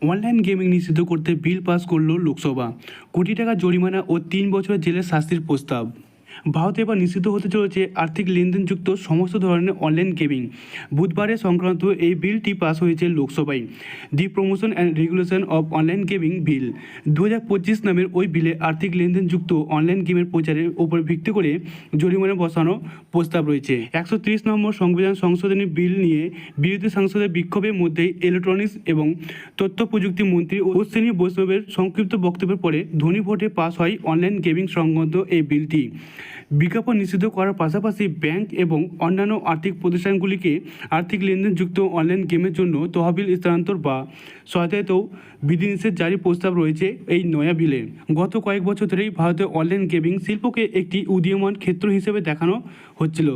Online gaming নিষিদ্ধ করতে bill pass করল লোকসভা। কোটি টাকা জরিমানা ও 3 বছরের জেলের শাস্তির প্রস্তাব। ভারতে এবার নিষিদ্ধ হতে চলেছে আর্থিক লেনদেনযুক্ত সমস্ত ধরনের অনলাইন গেমিং। বুধবারে সংক্রান্ত এই বিলটি পাস হয়েছে লোকসভায়। The promotion and regulation of online gaming bill 2025 নামের ওই বিলে আর্থিক লেনদেনযুক্ত অনলাইন গেমের প্রচারের উপর ভিত্তি করে জরিমানা বসানো প্রস্তাব রয়েছে। 130 নম্বর সংবিধান সংশোধনী বিল নিয়ে বিরোধী সাংসদের বিক্ষোভের মধ্যেই ইলেকট্রনিক্স এবং তথ্য প্রযুক্তি মন্ত্রী অশ্বিনী বৈষ্ণবের সংক্ষিপ্ত বক্তব্যের পরে ধ্বনি ভোটে পাস হয় অনলাইন গেমিং সংক্রান্ত এই বিলটি। বিজ্ঞাপন নিষিদ্ধ করার পাশাপাশি ব্যাংক এবং অন্যান্য আর্থিক প্রতিষ্ঠানগুলিকে আর্থিক লেনদেনযুক্ত অনলাইন গেমের জন্য তহবিল স্থানান্তর বা সহায়তাতেও বিধিনিষেধ জারির প্রস্তাব রয়েছে এই নয়া বিলে। গত কয়েক বছর ধরেই ভারতের অনলাইন গেমিং শিল্পকে একটি উদীয়মান ক্ষেত্র হিসেবে দেখানো হচ্ছিল।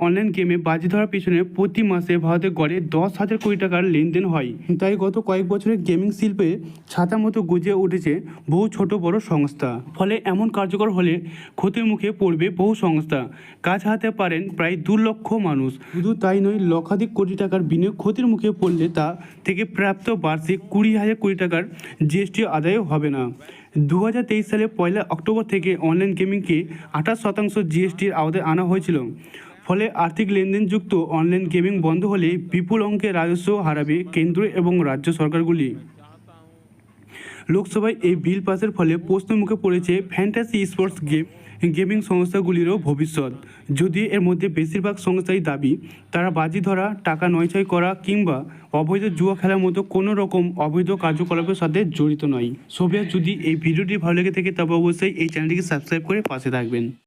অনলাইন গেমে বাজি ধরার পিছনে প্রতি মাসে ভারতে গড়ে 10,000 কোটি টাকার লেনদেন হয়। তাই গত কয়েক বছরে গেমিং শিল্পে ছাতার মতো গজিয়ে উঠেছে বহু ছোট বড় সংস্থা। ফলে এমন কার্যকর হলে ক্ষতির মুখে পড়বে বহু সংস্থা। কাজ হারাতে পারেন প্রায় 2 লক্ষ মানুষ। শুধু তাই নয়, লক্ষাধিক কোটি টাকার বিনিয়োগ ক্ষতির মুখে পড়লে তা থেকে প্রাপ্ত বার্ষিক 20,000 কোটি টাকার জিএসটি আদায়ও হবে না। 2023 সালে 1 অক্টোবর থেকে অনলাইন গেমিংকে 28% জিএসটির আওতায় আনা হয়েছিল। ফলে আর্থিক লেনদেনযুক্ত অনলাইন গেমিং বন্ধ হলে বিপুল অঙ্কের রাজস্ব হারাবে কেন্দ্র এবং রাজ্য সরকারগুলি। লোকসভায় এই বিল পাসের ফলে প্রশ্নের মুখে পড়েছে ফ্যান্টাসি স্পোর্টস গেমিং সংস্থাগুলিরও ভবিষ্যৎ। যদি এর মধ্যে বেশিরভাগ সংস্থাই দাবি তারা বাজি ধরা, টাকা নয়ছয় করা কিংবা অবৈধ জুয়া খেলার মতো কোনো রকম অবৈধ কার্যকলাপের সাথে জড়িত নয়। সোভিয়া, যদি এই ভিডিওটি ভালো লেগে থাকে তবে অবশ্যই এই চ্যানেলটিকে সাবস্ক্রাইব করে পাশে থাকবেন।